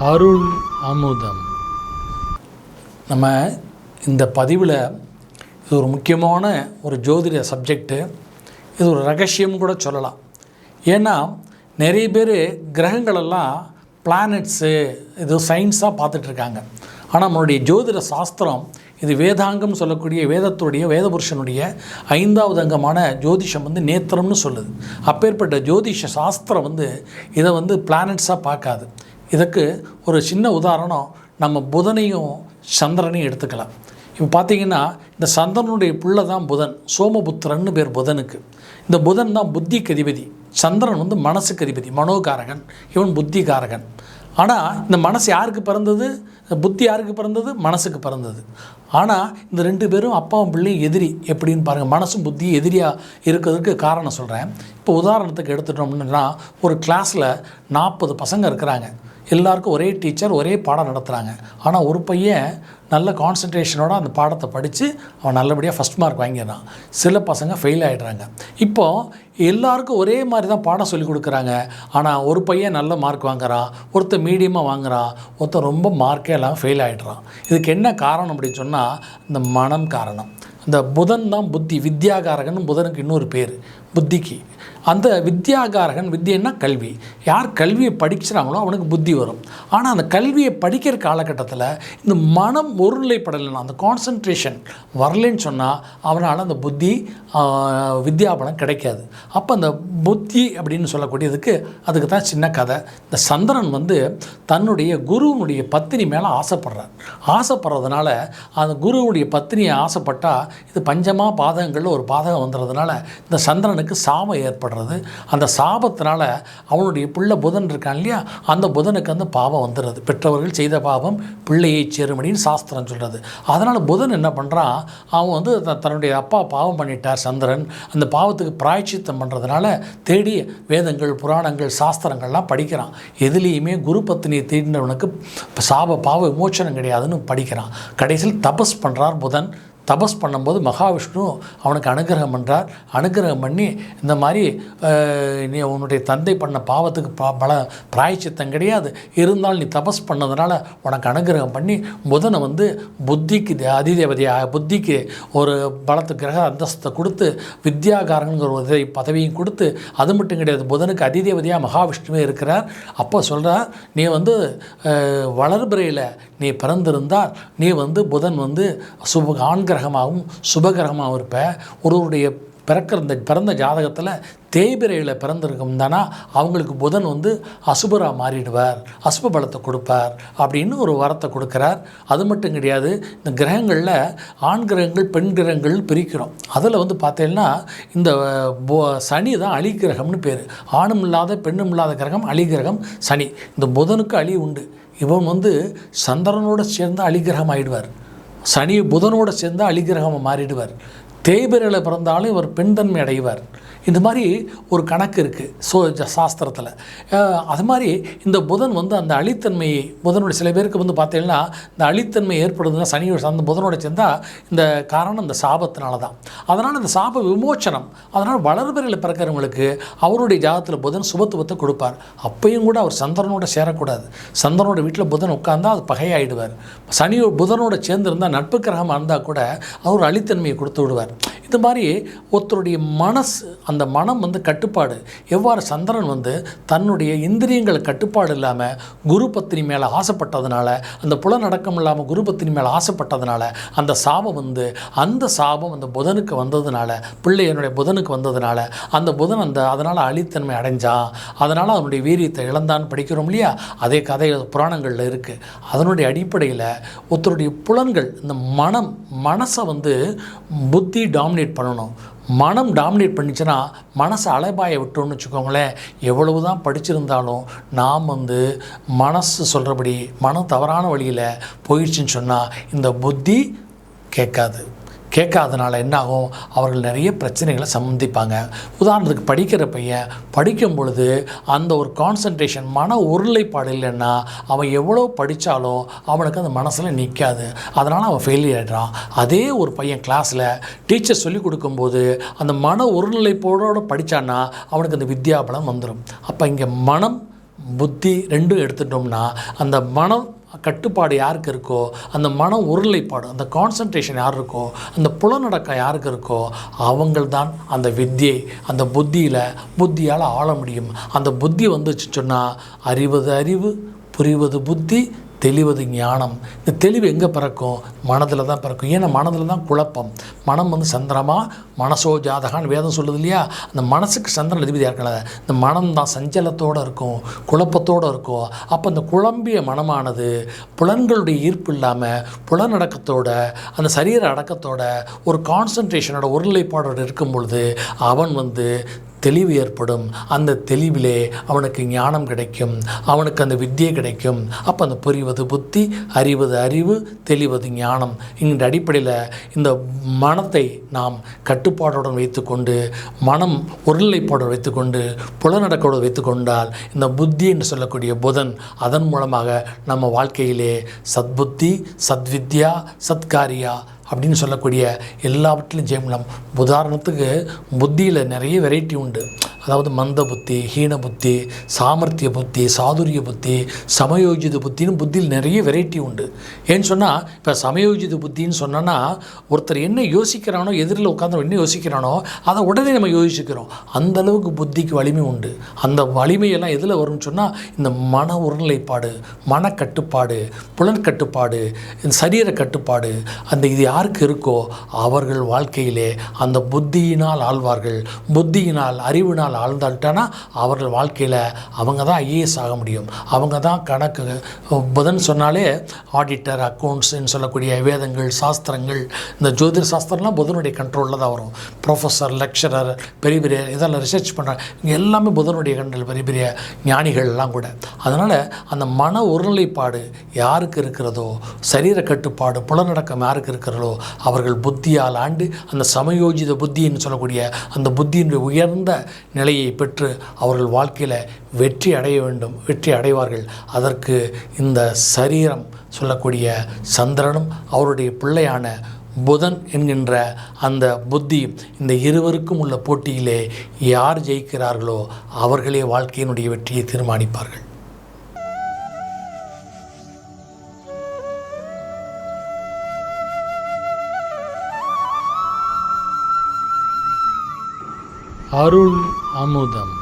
அருள் அமுதம். நம்ம இந்த பதிவில் இது ஒரு முக்கியமான ஒரு ஜோதிட சப்ஜெக்டு. இது ஒரு ரகசியம் கூட சொல்லலாம். ஏன்னா நிறைய பேர் கிரகங்களெல்லாம் பிளானட்ஸு இது சயின்ஸாக பார்த்துட்ருக்காங்க. ஆனால் நம்மளுடைய ஜோதிட சாஸ்திரம் இது வேதாங்கம் சொல்லக்கூடிய வேதத்துடைய வேதபுருஷனுடைய 5வது அங்கமான ஜோதிஷம் நேத்திரம்னு சொல்லுது. அப்பேற்பட்ட ஜோதிஷ சாஸ்திரம் இதை பிளானட்ஸாக பார்க்காது. இதுக்கு ஒரு சின்ன உதாரணம் நம்ம புதனையும் சந்திரனையும் எடுத்துக்கலாம். இப்போ பார்த்திங்கன்னா இந்த சந்திரனுடைய பிள்ளை தான் புதன், சோமபுத்திரன்னு பேர் புதனுக்கு. இந்த புதன் தான் புத்திக்கு அதிபதி. சந்திரன் மனசுக்கு அதிபதி, மனோகாரகன். இவன் புத்திகாரகன். ஆனால் இந்த மனசு யாருக்கு பிறந்தது? புத்தி யாருக்கு பிறந்தது? மனசுக்கு பிறந்தது. ஆனால் இந்த 2 பேரும் அப்பாவும் பிள்ளையும் எதிரி. எப்படின்னு பாருங்கள். மனசும் புத்தியும் எதிரியாக இருக்கிறதுக்கு காரணம் சொல்கிறேன். இப்போ உதாரணத்துக்கு எடுத்துட்டோம்னா, ஒரு கிளாஸில் 40 பசங்க இருக்கிறாங்க. எல்லாருக்கும் ஒரே டீச்சர் ஒரே பாடம் நடத்துகிறாங்க. ஆனால் ஒரு பையன் நல்ல கான்சன்ட்ரேஷனோடு அந்த பாடத்தை படித்து அவன் நல்லபடியாக ஃபஸ்ட் மார்க் வாங்கிடுறான். சில பசங்க ஃபெயில் ஆகிடுறாங்க. இப்போது எல்லாருக்கும் ஒரே மாதிரி தான் பாடம் சொல்லி கொடுக்குறாங்க. ஆனால் ஒரு பையன் நல்ல மார்க் வாங்குறான், ஒருத்தர் மீடியமாக வாங்குறான், ஒருத்தர் ரொம்ப மார்க்கே எல்லாம் ஃபெயில் ஆகிடுறான். இதுக்கு என்ன காரணம் அப்படின்னு சொன்னால், இந்த மனம் காரணம். இந்த புதன் தான் புத்தி, வித்யாகாரகன் புதனுக்கு இன்னொரு பேர் புத்திக்கு. அந்த வித்யாகாரகன், வித்யன்னா கல்வி. யார் கல்வியை படிக்கிறாங்களோ அவனுக்கு புத்தி வரும். ஆனால் அந்த கல்வியை படிக்கிற காலகட்டத்தில் இந்த மனம் ஒருநிலைப்படலைன்னா, அந்த கான்சன்ட்ரேஷன் வரலைன்னு சொன்னால் அவனால் அந்த புத்தி வித்யாபலம் கிடைக்காது. அப்போ அந்த புத்தி அப்படின்னு சொல்லக்கூடியதுக்கு அதுக்கு தான் சின்ன கதை. இந்த சந்திரன் தன்னுடைய குருவனுடைய பத்தினி மேலே ஆசைப்படுறதுனால அந்த குருவுடைய பத்தினியை ஆசைப்பட்டால் இது பஞ்சமா பாதகங்களில் ஒரு பாதகம் வந்துடுறதுனால இந்த சந்திரனுக்கு சாபம் ஏற்படுறது. அந்த சாபத்தினால அவனுடைய பிள்ளை புதன் இருக்கான் இல்லையா, அந்த புதனுக்கு அந்த பாவம் வந்துடுறது. பெற்றவர்கள் செய்த பாவம் பிள்ளையை சேரும்படின்னு சாஸ்திரம் சொல்கிறது. அதனால் புதன் என்ன பண்ணுறான், அவன் தன்னுடைய அப்பா பாவம் பண்ணிட்டார் சந்திரன். அந்த பாவத்துக்கு பிராயச்சித்தம் பண்ணுறதுனால தேடி வேதங்கள் புராணங்கள் சாஸ்திரங்கள்லாம் படிக்கிறான். எதுலேயுமே குரு பத்தினியை தேடினவனுக்கு பாவ விமோச்சனம் கிடையாதுன்னு படிக்கிறான். கடைசியில் தபஸ் பண்ணுறார் புதன். தபஸ் பண்ணும்போது மகாவிஷ்ணு அவனுக்கு அனுகிரகம் பண்ணுறார். அனுகிரகம் பண்ணி இந்த மாதிரி நீ உன்னுடைய தந்தை பண்ண பாவத்துக்கு பல பிராயச்சித்தம் கிடையாது, இருந்தாலும் நீ தபஸ் பண்ணதுனால உனக்கு அனுகிரகம் பண்ணி புதனை புத்திக்கு அதிதேவதையாக புத்திக்கு ஒரு பலத்து கிரக அந்தஸ்தை கொடுத்து வித்யாகாரங்கிற ஒரு பதவியும் கொடுத்து, அது மட்டும் கிடையாது, புதனுக்கு அதிதேவதையாக மகாவிஷ்ணுவே இருக்கிறார். அப்போ சொல்கிறார், நீ வளர்பிறையில் நீ பிறந்திருந்தால் நீ புதன் ஆண்கிரகமாகவும் சுபகிரகமாகவும் இருப்ப. ஒருவருடைய பிறந்த ஜாதகத்தில் தேய்பிரையில் பிறந்திருக்கும் தானா அவங்களுக்கு புதன் அசுபராக மாறிடுவார், அசுப பலத்தை கொடுப்பார் அப்படின்னு ஒரு வரத்தை கொடுக்குறார். அது மட்டும் கிடையாது, இந்த கிரகங்களில் ஆண் கிரகங்கள் பெண் கிரகங்கள் பிரிக்கிறோம். அதில் பார்த்தீங்கன்னா இந்த சனி தான் அலிகிரகம்னு பேர். ஆணும் இல்லாத பெண்ணும் இல்லாத கிரகம் அலிகிரகம் சனி. இந்த புதனுக்கு அலி உண்டு. இவன் சந்திரனோடு சேர்ந்து அலிகிரகம் ஆகிடுவார். சனி புதனோடு சேர்ந்து அலிகிரகமாக மாறிடுவார். தேய்பிரையில் பிறந்தாலும் இவர் பெண் தன்மை அடைவார். இந்த மாதிரி ஒரு கணக்கு இருக்குது சாஸ்திரத்தில். அது மாதிரி இந்த புதன் அந்த அழித்தன்மையை புதனுடைய சில பேருக்கு பார்த்தீங்கன்னா இந்த அழித்தன்மை ஏற்படுதுன்னா சனியோட அந்த புதனோட சேர்ந்தால் இந்த காரணம் இந்த சாபத்தினால தான். அதனால் இந்த சாப விமோச்சனம். அதனால் வளர்பிறையில் பிறக்கிறவங்களுக்கு அவருடைய ஜாதகத்தில் புதன் சுபத்துவத்தை கொடுப்பார். அப்பையும் கூட அவர் சந்திரனோட சேரக்கூடாது. சந்திரனோட வீட்டில் புதன் உட்கார்ந்தால் அது பகையாயிடுவார். புதனோட சேர்ந்துருந்தால் நட்பு கிரகமாக இருந்தால் கூட அவர் அழித்தன்மையை கொடுத்து விடுவார். இது மாதிரி ஒருத்தருடைய மனசு, அந்த மனம் கட்டுப்பாடு. எவ்வாறு சந்திரன் தன்னுடைய இந்திரியங்களை கட்டுப்பாடு இல்லாமல் குரு பத்தினி மேலே ஆசைப்பட்டதுனால, அந்த புலநடக்கம் இல்லாமல் குரு பத்தினி மேலே ஆசைப்பட்டதுனால அந்த சாபம் அந்த சாபம் அந்த புதனுக்கு வந்ததுனால, பிள்ளையனுடைய புதனுக்கு வந்ததுனால அந்த புதன் அதனால் அழித்தன்மை அடைஞ்சான். அதனால் அவனுடைய வீரியத்தை இழந்தான்னு படிக்கிறோம் இல்லையா. அதே கதை புராணங்களில் இருக்குது. அதனுடைய அடிப்படையில் ஒருத்தருடைய புலன்கள், இந்த மனசை புத்தி டாமினேட் பண்ணணும். மனம் டாமினேட் பண்ணிச்சுன்னா மனசை அலைபாய விட்டோம்னு வச்சுக்கோங்களேன். எவ்வளவு தான் படிச்சிருந்தாலும் நாம் மனசு சொல்கிறபடி மனம் தவறான வழியில் போயிடுச்சுன்னு சொன்னால் இந்த புத்தி கேட்காதனால என்னாகும், அவர்கள் நிறைய பிரச்சனைகளை சந்திப்பாங்க. உதாரணத்துக்கு படிக்கிற பையன் படிக்கும் பொழுது அந்த ஒரு கான்சன்ட்ரேஷன் மன ஒருநிலைப்பாடு இல்லைன்னா அவன் எவ்வளோ படித்தாலும் அவனுக்கு அந்த மனசில் நிற்காது. அதனால் அவன் ஃபெயிலியர் ஆகிடுறான். அதே ஒரு பையன் கிளாஸில் டீச்சர் சொல்லிக் கொடுக்கும்போது அந்த மன ஒருநிலைப்பாடோடு படித்தான்னா அவனுக்கு அந்த வித்யாபலம் வந்துடும். அப்போ இங்கே புத்தி ரெண்டும் எடுத்துட்டோம்னா அந்த மனம் கட்டுப்பாடு யாருக்கு இருக்கோ, அந்த மன ஒருநிலைப்பாடு, அந்த கான்சன்ட்ரேஷன் யார் இருக்கோ, அந்த புலனடக்கம் யாருக்கு இருக்கோ, அவங்கள்தான் அந்த வித்தியை அந்த புத்தியால் ஆள முடியும். அந்த புத்தி வந்துச்சு சொன்னால் அறிவது அறிவு, புரிவது புத்தி, தெளிவது ஞானம். இந்த தெளிவு எங்கே பிறக்கும்? மனதில் தான் பிறக்கும். ஏன்னா மனதில் தான் குழப்பம். மனம் சந்திரமா மனசோ ஜாதகான்னு வேதம் சொல்லுது இல்லையா? அந்த மனசுக்கு சந்திரன் அதிபதியாக இருக்கல. இந்த மனம் தான் சஞ்சலத்தோடு இருக்கும், குழப்பத்தோடு இருக்கும். அப்போ அந்த குழம்பிய மனமானது புலன்களுடைய ஈர்ப்பு இல்லாமல் புலனடக்கத்தோட அந்த சரீர அடக்கத்தோட ஒரு கான்சன்ட்ரேஷனோட ஒருநிலைப்பாடோடு இருக்கும் பொழுது அவன் தெளிவு ஏற்படும். அந்த தெளிவிலே அவனுக்கு ஞானம் கிடைக்கும், அவனுக்கு அந்த வித்தியை கிடைக்கும். அப்போ அந்த புரிவது புத்தி, அறிவது அறிவு, தெளிவது ஞானம். இந்த அடிப்படையில் இந்த மனத்தை நாம் கட்டுப்பாடுடன் வைத்துக்கொண்டு, மனம் ஒருநிலைப்பாடு வைத்துக்கொண்டு, புலனடக்கோடு வைத்துக்கொண்டால் இந்த புத்தி என்று சொல்லக்கூடிய புதன் அதன் மூலமாக நம்ம வாழ்க்கையிலே சத்புத்தி, சத்வித்யா, சத்காரியா அப்படின்னு சொல்லக்கூடிய எல்லாவற்றிலும் ஜெயம்லாம். உதாரணத்துக்கு புத்தியில் நிறைய வெரைட்டி உண்டு. அதாவது மந்த புத்தி, ஹீன புத்தி, சாமர்த்திய புத்தி, சாதுரிய புத்தி, சமயோஜித புத்தின்னு புத்தியில் நிறைய வெரைட்டி உண்டு. ஏன்னு சொன்னால் இப்போ சமயோஜித புத்தின்னு சொன்னோன்னா ஒருத்தர் என்ன யோசிக்கிறானோ, எதிரில் உட்காந்து என்ன யோசிக்கிறானோ அதை உடனே நம்ம யோசிக்கிறோம். அந்தளவுக்கு புத்திக்கு வலிமை உண்டு. அந்த வலிமையெல்லாம் எதில் வரும்னு சொன்னால் இந்த மன ஒருநிலைப்பாடு, மனக்கட்டுப்பாடு, புலன் கட்டுப்பாடு, இந்த சரீர கட்டுப்பாடு, அந்த இது யாருக்கு இருக்கோ அவர்கள் வாழ்க்கையிலே அந்த புத்தியினால் ஆழ்வார்கள். புத்தியினால் அறிவினால் ஆழ்ந்தால்ட்டானா அவர்கள் வாழ்க்கையில் அவங்க தான் ஐஏஎஸ் ஆக முடியும். அவங்க தான் கணக்கு. புதன் சொன்னாலே ஆடிட்டர், அக்கௌண்ட்ஸ்ன்னு சொல்லக்கூடிய வேதங்கள், சாஸ்திரங்கள், இந்த ஜோதிட சாஸ்திரம்லாம் புதனுடைய கண்ட்ரோலில் தான் வரும். ப்ரொஃபஸர், லெக்சரர், பெரிய பெரிய இதெல்லாம் ரிசர்ச் பண்ணுறாங்க. இங்கே எல்லாமே புதனுடைய கண்ட்ரோல், பெரிய பெரிய ஞானிகள் எல்லாம் கூட. அதனால் அந்த மன ஒருநிலைப்பாடு யாருக்கு இருக்கிறதோ, சரீர கட்டுப்பாடு, புலனடக்கம் யாருக்கு இருக்கிறதோ அவர்கள் புத்தியால் ஆண்டு அந்த சமயோஜித புத்தின்னு சொல்லக்கூடிய அந்த புத்தியினுடைய உயர்ந்த நிலையை பெற்று அவர்கள் வாழ்க்கையில் வெற்றி அடைய வேண்டும், வெற்றி அடைவார்கள். அதற்கு இந்த சரீரம் சொல்லக்கூடிய சந்திரனும் அவருடைய பிள்ளையான புதன் என்கின்ற அந்த புத்தி, இந்த இருவருக்கும் உள்ள போட்டியிலே யார் ஜெயிக்கிறார்களோ அவர்களே வாழ்க்கையினுடைய வெற்றியை தீர்மானிப்பார்கள். அருள் அமுதம்.